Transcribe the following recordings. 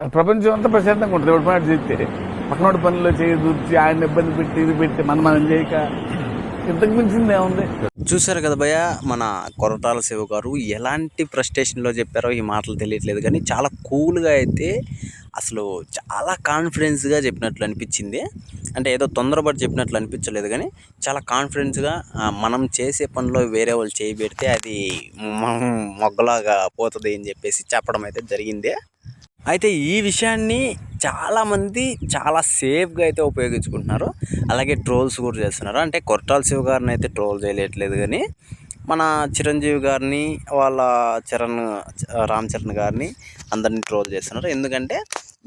ప్రపంచం అంతా ప్రశాంతంగా ఉంటుంది. ఎవరి పని చేస్తే పక్కనోడి పనుల్లో చేయి దూర్చి ఆయన ఇబ్బంది పెట్టి ఇది పెట్టి మనం చేయక ఇంతకు మించింది ఏముంది. చూశారు కదా భయ్య, మన కొరటాల శివ గారు ఎలాంటి ఫ్రస్ట్రేషన్లో చెప్పారో ఈ మాటలు తెలియట్లేదు, కానీ చాలా కూల్గా అయితే అసలు చాలా కాన్ఫిడెన్స్గా చెప్పినట్లు అనిపించింది. అంటే ఏదో తొందరపడి చెప్పినట్లు అనిపించలేదు, కానీ చాలా కాన్ఫిడెన్స్గా మనం చేసే పనిలో వేరే వాళ్ళు చేయి పెడితే అది మొగ్గలాగా పోతుంది అని చెప్పేసి చెప్పడం అయితే జరిగింది. అయితే ఈ విషయాన్ని చాలామంది చాలా సేఫ్గా అయితే ఉపయోగించుకుంటున్నారు, అలాగే ట్రోల్స్ కూడా చేస్తున్నారు. అంటే కొరటాల శివ గారిని అయితే ట్రోల్ చేయలేట్లేదు, కానీ మన చిరంజీవి గారిని వాళ్ళ రామ్ చరణ్ గారిని అందరినీ ట్రోల్ చేస్తున్నారు. ఎందుకంటే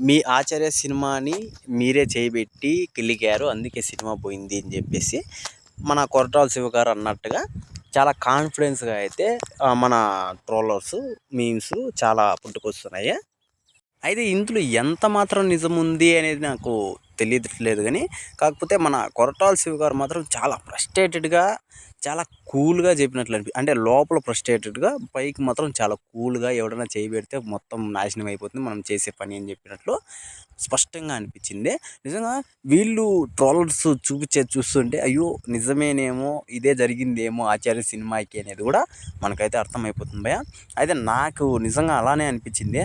మీ ఆచార్య సినిమాని మీరే చేయబెట్టి కిలికారు, అందుకే సినిమా పోయింది అని చెప్పేసి మన కొరటాల శివ గారు అన్నట్టుగా చాలా కాన్ఫిడెన్స్గా అయితే మన ట్రోలర్స్ మీమ్స్ చాలా పుట్టుకొస్తున్నాయి. అయితే ఇందులో ఎంత మాత్రం నిజం ఉంది అనేది నాకు తెలియట్లేదు, కానీ కాకపోతే మన కొరటాల శివ గారు మాత్రం చాలా ఫ్రస్ట్రేటెడ్గా చాలా కూల్గా చెప్పినట్లు అంటే లోపల ఫ్రస్ట్రేటెడ్గా, పైకి మాత్రం చాలా కూల్గా ఎవడైనా చేయబెడితే మొత్తం నాశనం అయిపోతుంది మనం చేసే పని అని చెప్పినట్లు స్పష్టంగా అనిపించింది. నిజంగా వీళ్ళు ట్రోలర్స్ చూస్తుంటే అయ్యో నిజమేనేమో, ఇదే జరిగిందేమో ఆచార్య సినిమాకి అనేది కూడా మనకైతే అర్థమైపోతుంది భయ్య. అయితే నాకు నిజంగా అలానే అనిపించింది.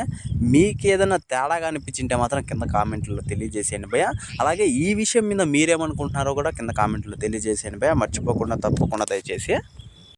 మీకు ఏదైనా తేడాగా అనిపించింటే మాత్రం కింద కామెంట్లో తెలియజేసేయండి భయ్య. అలాగే ఈ విషయం మీద మీరేమనుకుంటున్నారో కూడా కింద కామెంట్లో తెలియజేసేయండి భయ్య. మర్చిపోకుండా తప్పకుండా దయచేసి